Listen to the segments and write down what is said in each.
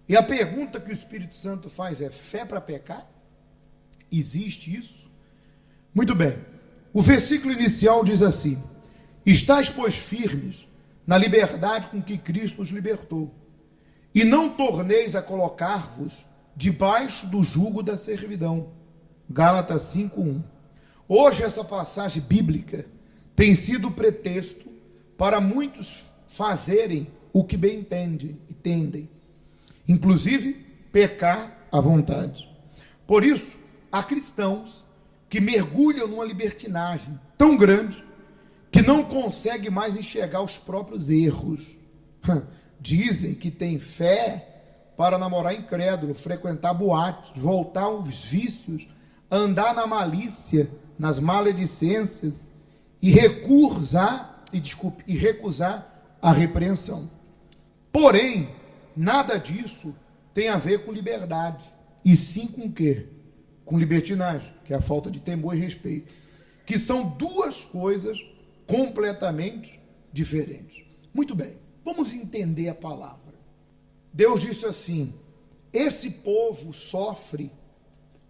E a pergunta que o Espírito Santo faz é: fé para pecar? Existe isso? Muito bem. O versículo inicial diz assim: estais, pois, firmes na liberdade com que Cristo os libertou, e não torneis a colocar-vos debaixo do jugo da servidão. Gálatas 5:1. Hoje essa passagem bíblica tem sido pretexto para muitos fazerem o que bem entendem, inclusive pecar à vontade. Por isso, há cristãos que mergulham numa libertinagem tão grande que não conseguem mais enxergar os próprios erros. Dizem que tem fé para namorar incrédulo, frequentar boates, voltar aos vícios, andar na malícia, nas maledicências e recusar a repreensão. Porém, nada disso tem a ver com liberdade, e sim com o quê? Com libertinagem, que é a falta de temor e respeito, que são duas coisas completamente diferentes. Muito bem, vamos entender a palavra. Deus disse assim: esse povo sofre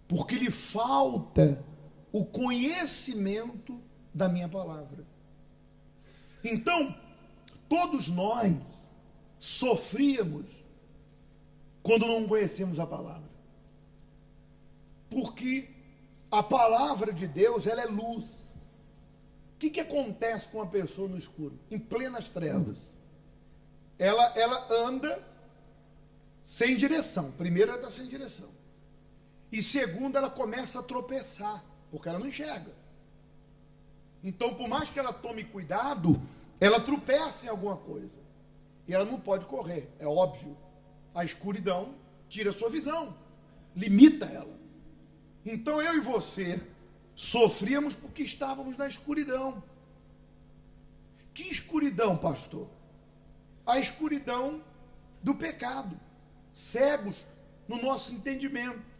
porque lhe falta o conhecimento da minha palavra. Então, todos nós sofríamos quando não conhecemos a palavra. Porque a palavra de Deus, ela é luz. O que acontece com uma pessoa no escuro? Em plenas trevas. Ela anda sem direção. Primeiro, ela está sem direção. E segundo, ela começa a tropeçar, porque ela não enxerga. Então, por mais que ela tome cuidado, ela tropeça em alguma coisa. E ela não pode correr, é óbvio. A escuridão tira a sua visão, limita ela. Então, eu e você sofríamos porque estávamos na escuridão. Que escuridão, pastor? A escuridão do pecado, cegos no nosso entendimento.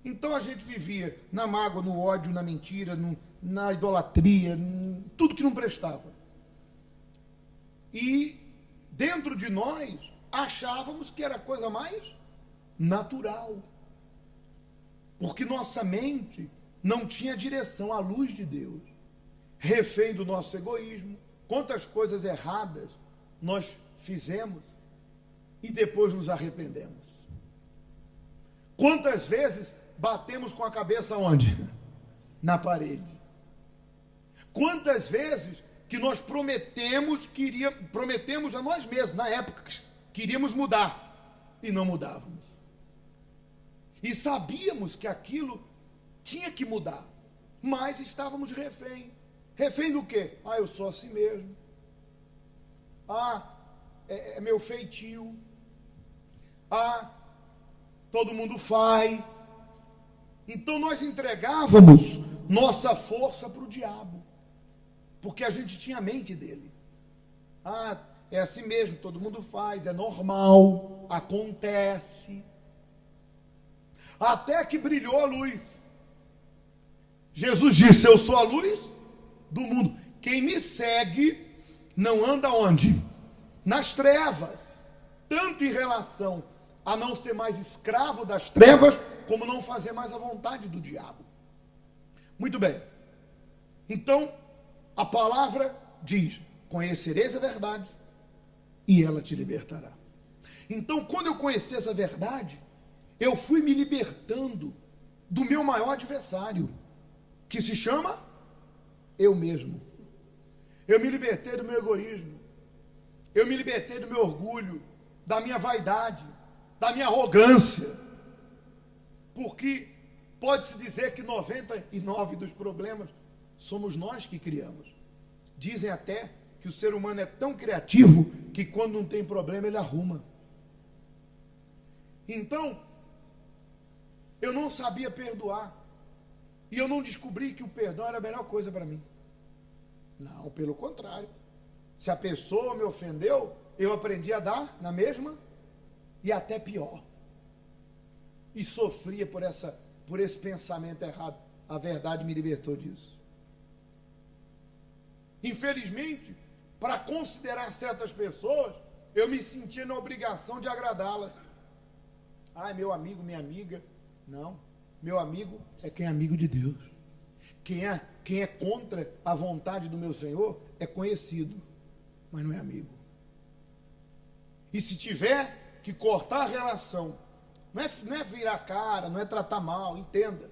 Então a gente vivia na mágoa, no ódio, na mentira, na idolatria, tudo que não prestava. E dentro de nós achávamos que era a coisa mais natural, porque nossa mente não tinha direção à luz de Deus, refém do nosso egoísmo. Quantas coisas erradas nós fizemos e depois nos arrependemos. Quantas vezes batemos com a cabeça onde? Na parede. Quantas vezes que nós prometemos a nós mesmos, na época, queríamos mudar e não mudávamos. E sabíamos que aquilo tinha que mudar, mas estávamos refém. Refém do quê? Eu sou assim mesmo. É meu feitio. Todo mundo faz. Então nós entregávamos nossa força para o diabo, porque a gente tinha a mente dele. É assim mesmo, todo mundo faz, é normal, acontece. Até que brilhou a luz. Jesus disse: eu sou a luz do mundo. Quem me segue não anda onde? Nas trevas. Tanto em relação a não ser mais escravo das trevas, como não fazer mais a vontade do diabo. Muito bem. Então, a palavra diz: conhecereis a verdade e ela te libertará. Então, quando eu conheci essa verdade, eu fui me libertando do meu maior adversário, que se chama eu mesmo. Eu me libertei do meu egoísmo. Eu me libertei do meu orgulho, da minha vaidade, da minha arrogância. Porque pode-se dizer que 99% dos problemas somos nós que criamos. Dizem até que o ser humano é tão criativo que quando não tem problema ele arruma. Então, eu não sabia perdoar. E eu não descobri que o perdão era a melhor coisa para mim. Não, pelo contrário. Se a pessoa me ofendeu, eu aprendi a dar na mesma e até pior. E sofria por esse pensamento errado. A verdade me libertou disso. Infelizmente, para considerar certas pessoas, eu me sentia na obrigação de agradá-las. Ah, meu amigo, minha amiga. Não. Meu amigo é quem é amigo de Deus. Quem é contra a vontade do meu Senhor é conhecido, mas não é amigo. E se tiver que cortar a relação, não é virar cara, não é tratar mal, entenda.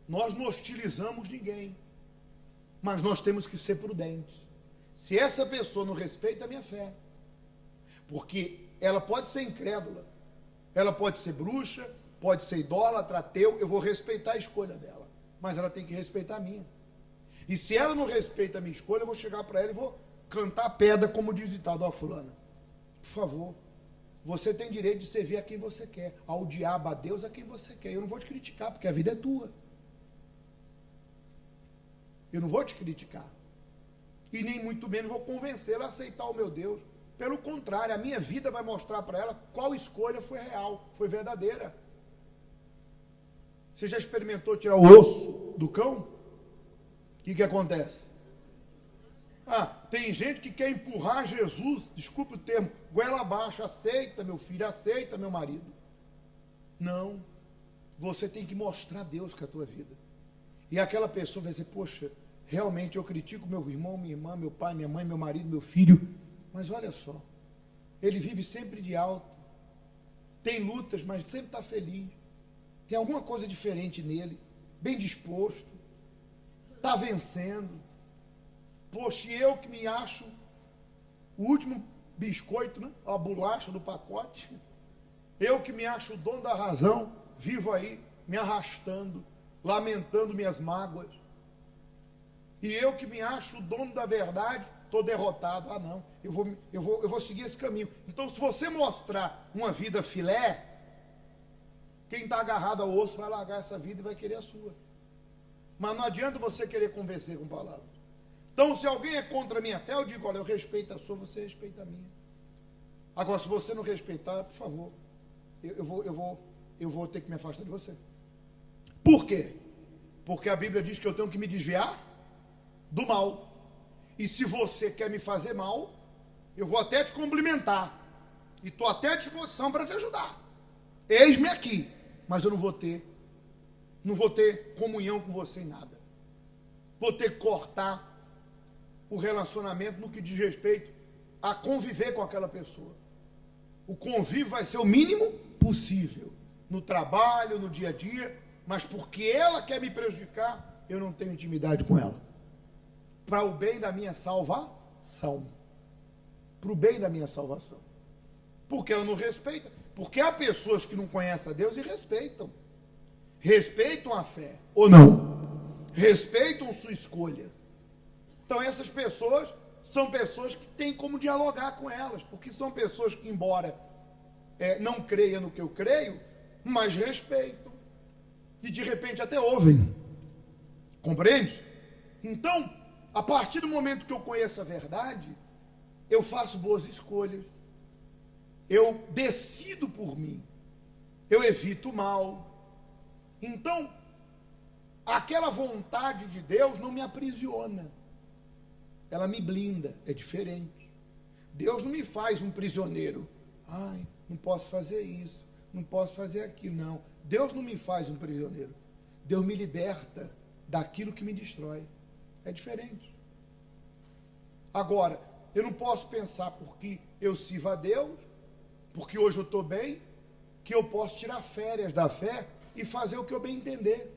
Nós não hostilizamos ninguém, mas nós temos que ser prudentes. Se essa pessoa não respeita a minha fé, porque ela pode ser incrédula, ela pode ser bruxa, pode ser idólatra, ateu, eu vou respeitar a escolha dela, mas ela tem que respeitar a minha. E se ela não respeita a minha escolha, eu vou chegar para ela e vou cantar a pedra, como diz o ditado, ó fulana, por favor, você tem direito de servir a quem você quer, ao diabo, a Deus, a quem você quer. Eu não vou te criticar, porque a vida é tua. Eu não vou te criticar. E nem muito menos vou convencê-la a aceitar o meu Deus. Pelo contrário, a minha vida vai mostrar para ela qual escolha foi real, foi verdadeira. Você já experimentou tirar o osso do cão? O que acontece? Ah, tem gente que quer empurrar Jesus, desculpe o termo, goela abaixo, aceita meu filho, aceita meu marido. Não, você tem que mostrar a Deus com a tua vida. E aquela pessoa vai dizer, poxa, realmente eu critico meu irmão, minha irmã, meu pai, minha mãe, meu marido, meu filho, mas olha só, ele vive sempre de alto, tem lutas, mas sempre está feliz, tem alguma coisa diferente nele, bem disposto, está vencendo. Poxa, e eu que me acho o último biscoito, né? A bolacha do pacote, eu que me acho o dono da razão, vivo aí me arrastando, lamentando minhas mágoas, e eu que me acho o dono da verdade, estou derrotado. Ah não, eu vou seguir esse caminho. Então, se você mostrar uma vida filé, quem está agarrado ao osso vai largar essa vida e vai querer a sua. Mas não adianta você querer convencer com palavras. Então, se alguém é contra a minha fé, eu digo, olha, eu respeito a sua, você respeita a minha. Agora, se você não respeitar, por favor, eu vou ter que me afastar de você. Por quê? Porque a Bíblia diz que eu tenho que me desviar do mal. E se você quer me fazer mal, eu vou até te cumprimentar. E estou até à disposição para te ajudar. Eis-me aqui. Mas eu não vou ter comunhão com você em nada. Vou ter que cortar o relacionamento no que diz respeito a conviver com aquela pessoa. O convívio vai ser o mínimo possível. No trabalho, no dia a dia, mas porque ela quer me prejudicar, eu não tenho intimidade com ela. Para o bem da minha salvação. Para o bem da minha salvação. Porque ela não respeita. Porque há pessoas que não conhecem a Deus e respeitam. Respeitam a fé, ou não? Respeitam sua escolha. Então essas pessoas são pessoas que têm como dialogar com elas. Porque são pessoas que, embora não creiam no que eu creio, mas respeitam. E de repente até ouvem. Compreende? Então, a partir do momento que eu conheço a verdade, eu faço boas escolhas. Eu decido por mim. Eu evito o mal. Então, aquela vontade de Deus não me aprisiona. Ela me blinda, é diferente. Deus não me faz um prisioneiro. Ai, não posso fazer isso, não posso fazer aquilo, não. Deus não me faz um prisioneiro. Deus me liberta daquilo que me destrói. É diferente. Agora, eu não posso pensar porque eu sirvo a Deus, porque hoje eu estou bem, que eu posso tirar férias da fé e fazer o que eu bem entender.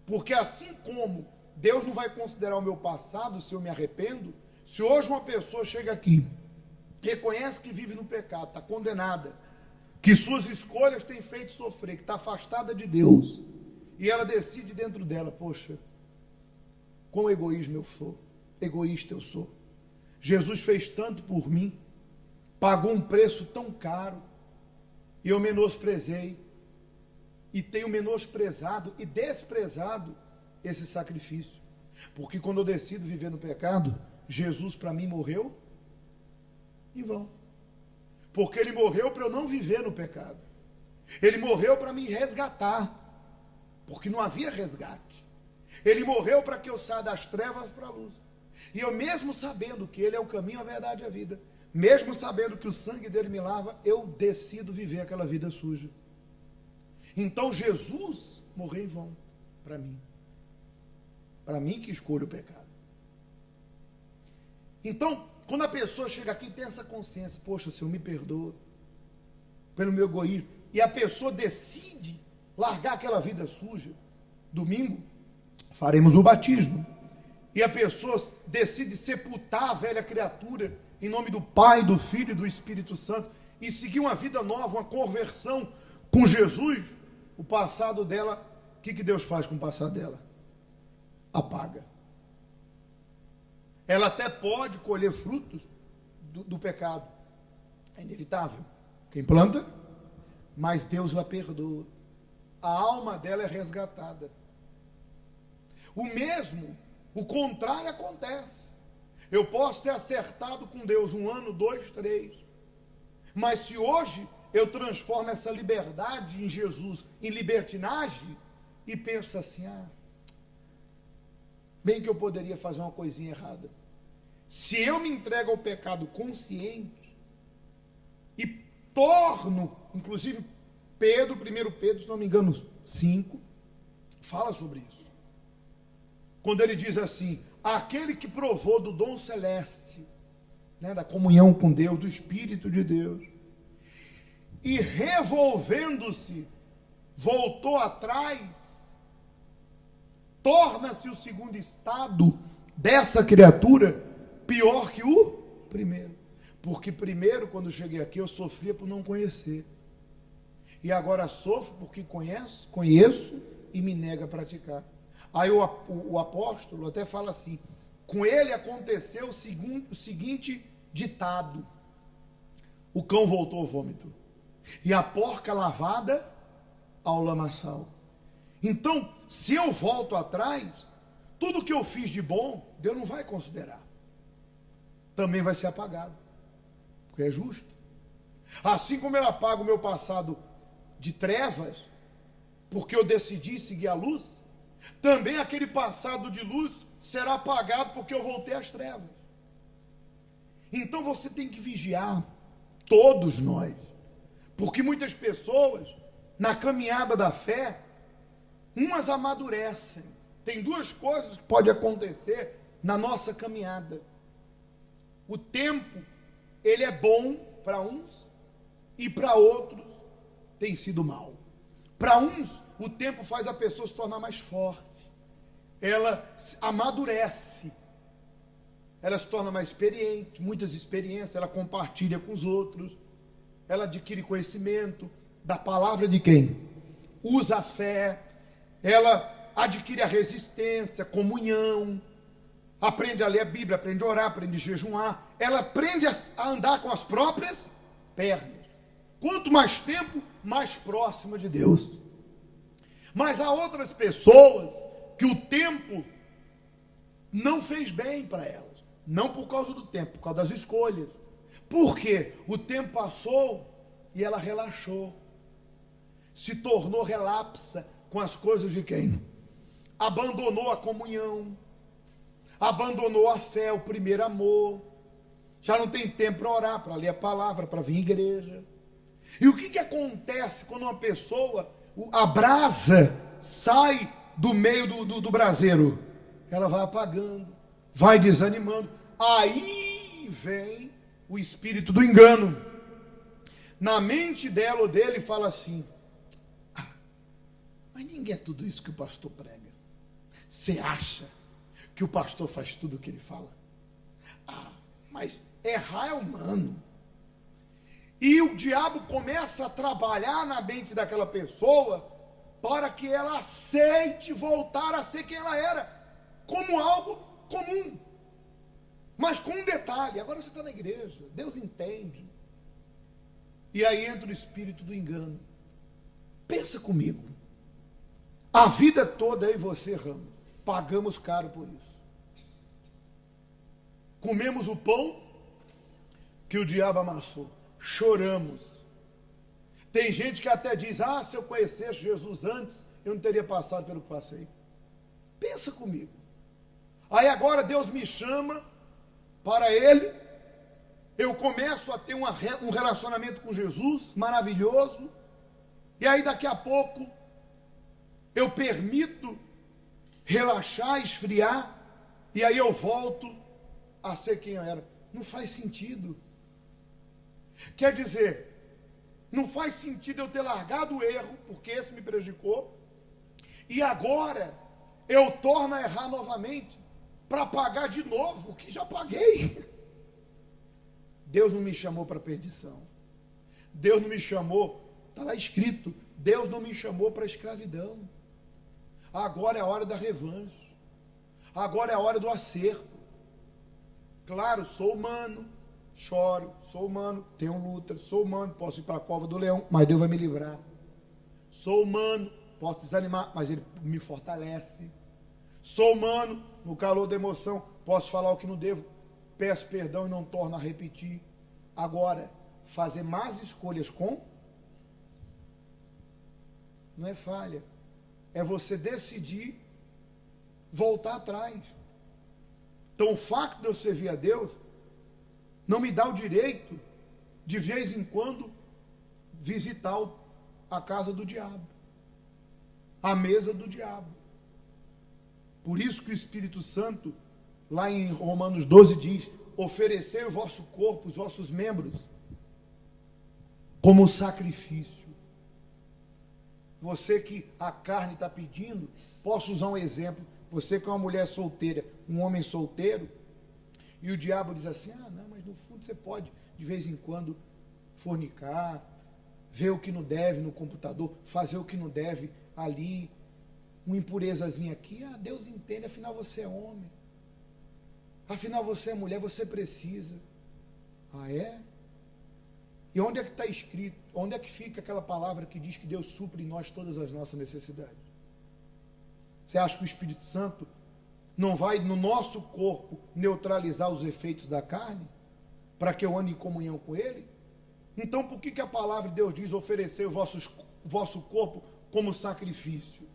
Porque assim como Deus não vai considerar o meu passado se eu me arrependo, se hoje uma pessoa chega aqui, reconhece que vive no pecado, está condenada, que suas escolhas têm feito sofrer, que está afastada de Deus, e ela decide dentro dela, poxa, quão egoísta eu sou. Jesus fez tanto por mim, pagou um preço tão caro, e eu menosprezei, e tenho menosprezado e desprezado esse sacrifício. Porque quando eu decido viver no pecado, Jesus para mim morreu em vão. Porque ele morreu para eu não viver no pecado. Ele morreu para me resgatar, porque não havia resgate. Ele morreu para que eu saia das trevas para a luz. E eu mesmo sabendo que ele é o caminho, a verdade e a vida, mesmo sabendo que o sangue dele me lava, eu decido viver aquela vida suja. Então Jesus morreu em vão para mim. Para mim que escolho o pecado. Então, quando a pessoa chega aqui e tem essa consciência, poxa, Senhor, me perdoa pelo meu egoísmo, e a pessoa decide largar aquela vida suja, domingo, faremos o batismo. E a pessoa decide sepultar a velha criatura em nome do Pai, do Filho e do Espírito Santo e seguir uma vida nova, uma conversão com Jesus. O passado dela, o que Deus faz com o passado dela? Apaga. Ela até pode colher frutos do pecado. É inevitável. Quem planta, mas Deus a perdoa. A alma dela é resgatada. O contrário acontece. Eu posso ter acertado com Deus 1 ano, 2, 3. Mas se hoje eu transformo essa liberdade em Jesus em libertinagem e penso assim, bem que eu poderia fazer uma coisinha errada. Se eu me entrego ao pecado consciente e torno, inclusive 1 Pedro, se não me engano, 5, fala sobre isso. Quando ele diz assim, aquele que provou do dom celeste, da comunhão com Deus, do Espírito de Deus, e revolvendo-se, voltou atrás, torna-se o segundo estado dessa criatura pior que o primeiro. Porque primeiro, quando cheguei aqui, eu sofria por não conhecer. E agora sofro porque conheço e me nega a praticar. Aí o apóstolo até fala assim, com ele aconteceu o seguinte ditado, o cão voltou ao vômito, e a porca lavada ao lamaçal. Então, se eu volto atrás, tudo que eu fiz de bom, Deus não vai considerar. Também vai ser apagado, porque é justo. Assim como ele apaga o meu passado de trevas, porque eu decidi seguir a luz, também aquele passado de luz será apagado porque eu voltei às trevas. Então você tem que vigiar, todos nós, porque muitas pessoas, na caminhada da fé, umas amadurecem. Tem duas coisas que podem acontecer na nossa caminhada. O tempo, ele é bom para uns e para outros tem sido mal. Para uns, o tempo faz a pessoa se tornar mais forte. Ela amadurece. Ela se torna mais experiente, muitas experiências, ela compartilha com os outros. Ela adquire conhecimento da palavra de quem? Usa a fé. Ela adquire a resistência, comunhão. Aprende a ler a Bíblia, aprende a orar, aprende a jejuar. Ela aprende a andar com as próprias pernas. Quanto mais tempo, mais próxima de Deus. Mas há outras pessoas que o tempo não fez bem para elas. Não por causa do tempo, por causa das escolhas. Por quê? O tempo passou e ela relaxou. Se tornou relapsa com as coisas de quem? Abandonou a comunhão. Abandonou a fé, o primeiro amor. Já não tem tempo para orar, para ler a palavra, para vir à igreja. E o que acontece quando uma pessoa, a brasa sai do meio do braseiro? Ela vai apagando, vai desanimando. Aí vem o espírito do engano. Na mente dela ou dele fala assim, mas ninguém é tudo isso que o pastor prega. Você acha que o pastor faz tudo o que ele fala? Mas errar é humano. E o diabo começa a trabalhar na mente daquela pessoa para que ela aceite voltar a ser quem ela era, como algo comum. Mas com um detalhe, agora você está na igreja, Deus entende. E aí entra o espírito do engano. Pensa comigo. A vida toda eu e você erramos. Pagamos caro por isso. Comemos o pão que o diabo amassou. Choramos. Tem gente que até diz, se eu conhecesse Jesus antes, eu não teria passado pelo que passei. Pensa comigo. Aí agora Deus me chama para Ele eu começo a ter um relacionamento com Jesus maravilhoso, e aí daqui a pouco eu permito relaxar, esfriar, e aí eu volto a ser quem eu era. Não faz sentido. Quer dizer, não faz sentido eu ter largado o erro, porque esse me prejudicou, e agora eu torno a errar novamente, para pagar de novo o que já paguei. Deus não me chamou para perdição. Deus não me chamou, está lá escrito, Deus não me chamou para escravidão. Agora é a hora da revanche. Agora é a hora do acerto. Claro, sou humano, choro, sou humano, tenho luta, sou humano, posso ir para a cova do leão, mas Deus vai me livrar. Sou humano, posso desanimar, mas Ele me fortalece. Sou humano, no calor da emoção, posso falar o que não devo, peço perdão e não torno a repetir. Agora, fazer más escolhas não é falha, é você decidir voltar atrás. Então, o fato de eu servir a Deus não me dá o direito, de vez em quando, visitar a casa do diabo, a mesa do diabo. Por isso que o Espírito Santo, lá em Romanos 12, diz: oferecei o vosso corpo, os vossos membros, como sacrifício. Você que a carne está pedindo, posso usar um exemplo. Você que é uma mulher solteira, um homem solteiro, e o diabo diz assim: não, mas no fundo você pode, de vez em quando, fornicar, ver o que não deve no computador, fazer o que não deve ali, uma impurezazinha aqui. Deus entende, afinal você é homem. Afinal você é mulher, você precisa. É? E onde é que está escrito? Onde é que fica aquela palavra que diz que Deus supre em nós todas as nossas necessidades? Você acha que o Espírito Santo não vai no nosso corpo neutralizar os efeitos da carne, para que eu ande em comunhão com Ele? Então por que a palavra de Deus diz: oferecer o vosso corpo como sacrifício?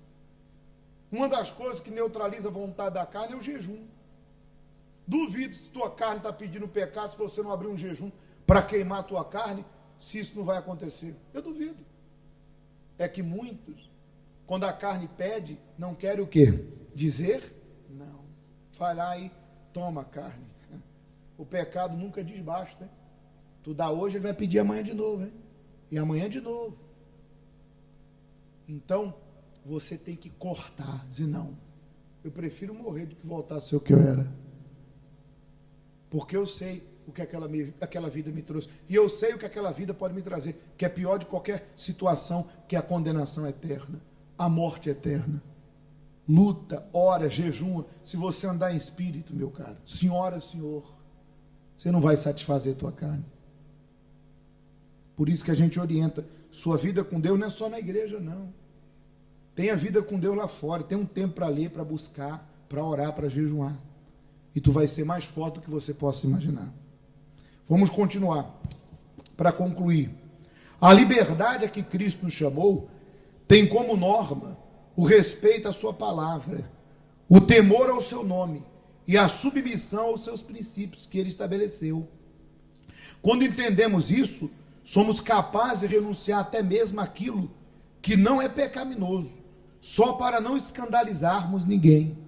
Uma das coisas que neutraliza a vontade da carne é o jejum. Duvido, se tua carne está pedindo pecado, se você não abrir um jejum para queimar a tua carne, se isso não vai acontecer. Eu duvido. É que muitos, quando a carne pede, não querem o quê? Dizer não. Vai lá e toma a carne. O pecado nunca diz basta, hein? Tu dá hoje, ele vai pedir amanhã de novo, hein? E amanhã de novo. Então, você tem que cortar, dizer: não, eu prefiro morrer do que voltar a ser o que eu era. Porque eu sei o que aquela vida me trouxe. E eu sei o que aquela vida pode me trazer, que é pior de qualquer situação, que é a condenação eterna, a morte eterna. Luta, ora, jejuma. Se você andar em espírito, meu caro, senhora, senhor, você não vai satisfazer a tua carne. Por isso que a gente orienta: sua vida com Deus não é só na igreja, não. Tem a vida com Deus lá fora, tem um tempo para ler, para buscar, para orar, para jejuar. E tu vai ser mais forte do que você possa imaginar. Vamos continuar. Para concluir, a liberdade a que Cristo nos chamou tem como norma o respeito à sua palavra, o temor ao seu nome e a submissão aos seus princípios que ele estabeleceu. Quando entendemos isso, somos capazes de renunciar até mesmo àquilo que não é pecaminoso, só para não escandalizarmos ninguém.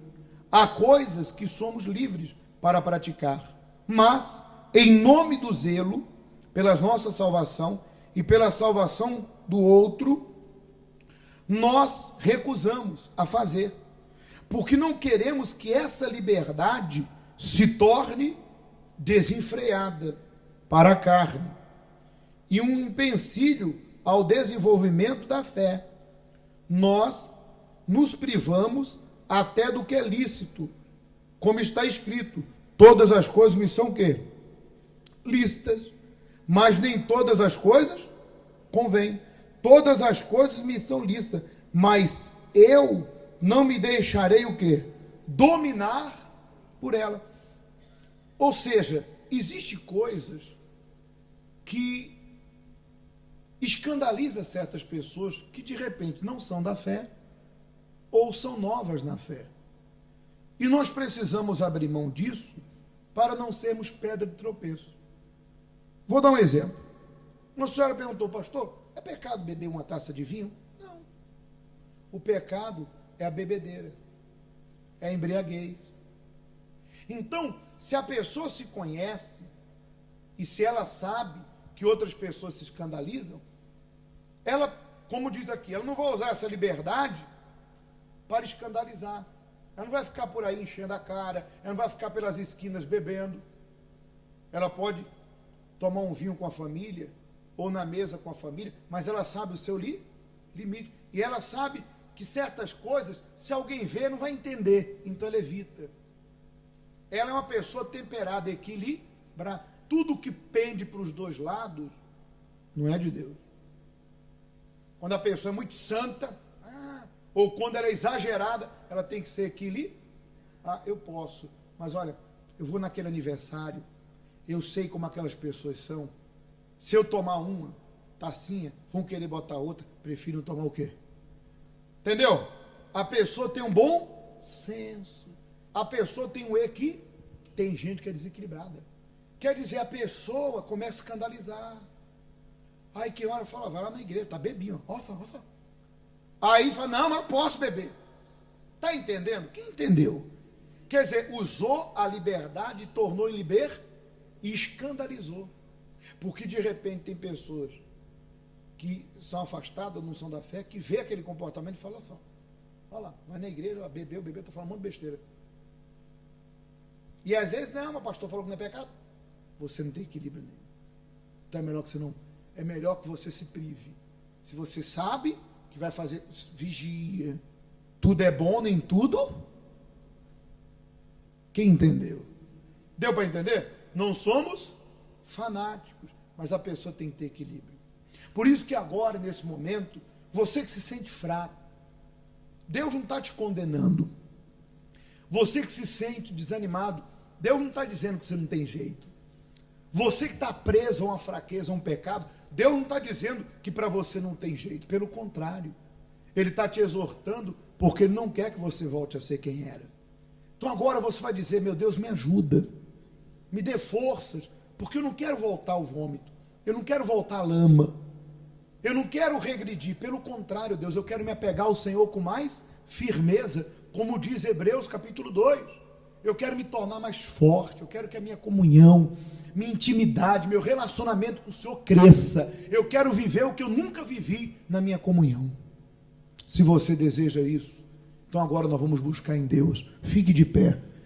Há coisas que somos livres para praticar, mas, em nome do zelo, pela nossa salvação e pela salvação do outro, nós recusamos a fazer, porque não queremos que essa liberdade se torne desenfreada para a carne e um empecilho ao desenvolvimento da fé. Nós nos privamos até do que é lícito, como está escrito: todas as coisas me são o quê? Lícitas, mas nem todas as coisas convêm. Todas as coisas me são lícitas, mas eu não me deixarei o quê? Dominar por ela. Ou seja, existem coisas que escandaliza certas pessoas que de repente não são da fé ou são novas na fé. E nós precisamos abrir mão disso para não sermos pedra de tropeço. Vou dar um exemplo. Uma senhora perguntou, pastor, é pecado beber uma taça de vinho? Não. O pecado é a bebedeira, é a embriaguez. Então, se a pessoa se conhece, e se ela sabe que outras pessoas se escandalizam, ela, como diz aqui, ela não vai usar essa liberdade para escandalizar. Ela não vai ficar por aí enchendo a cara, ela não vai ficar pelas esquinas bebendo. Ela pode tomar um vinho com a família, ou na mesa com a família, mas ela sabe o seu limite. E ela sabe que certas coisas, se alguém ver, não vai entender, então ela evita. Ela é uma pessoa temperada, equilibrada. Tudo que pende para os dois lados não é de Deus. Quando a pessoa é muito santa, ou quando ela é exagerada, ela tem que ser equilibrada. Eu posso, mas olha, eu vou naquele aniversário, eu sei como aquelas pessoas são. Se eu tomar uma tacinha, vão querer botar outra, prefiro tomar o quê? Entendeu? A pessoa tem um bom senso. A pessoa tem um equilíbrio. Tem gente que é desequilibrada. Quer dizer, a pessoa começa a escandalizar. Aí que hora fala, vai lá na igreja, tá bebinho, ó só. Aí fala, não, mas eu posso beber. Tá entendendo? Quem entendeu? Quer dizer, usou a liberdade, tornou em e escandalizou. Porque de repente tem pessoas que são afastadas, não são da fé, que vê aquele comportamento e fala só, olha lá, vai na igreja, bebeu, tô falando um monte de besteira. E às vezes, não, mas o pastor falou que não é pecado. Você não tem equilíbrio nenhum. Então é melhor que você se prive. Se você sabe que vai fazer, vigia. Tudo é bom, nem tudo. Quem entendeu? Deu para entender? Não somos fanáticos, mas a pessoa tem que ter equilíbrio. Por isso que agora, nesse momento, você que se sente fraco, Deus não está te condenando. Você que se sente desanimado, Deus não está dizendo que você não tem jeito. Você que está preso a uma fraqueza, a um pecado, Deus não está dizendo que para você não tem jeito. Pelo contrário, Ele está te exortando porque Ele não quer que você volte a ser quem era. Então agora você vai dizer, meu Deus, me ajuda, me dê forças, porque eu não quero voltar ao vômito, eu não quero voltar à lama, eu não quero regredir, pelo contrário, Deus, eu quero me apegar ao Senhor com mais firmeza, como diz Hebreus capítulo 2, eu quero me tornar mais forte, eu quero que a minha comunhão, minha intimidade, meu relacionamento com o Senhor cresça, eu quero viver o que eu nunca vivi na minha comunhão. Se você deseja isso, então agora nós vamos buscar em Deus, fique de pé.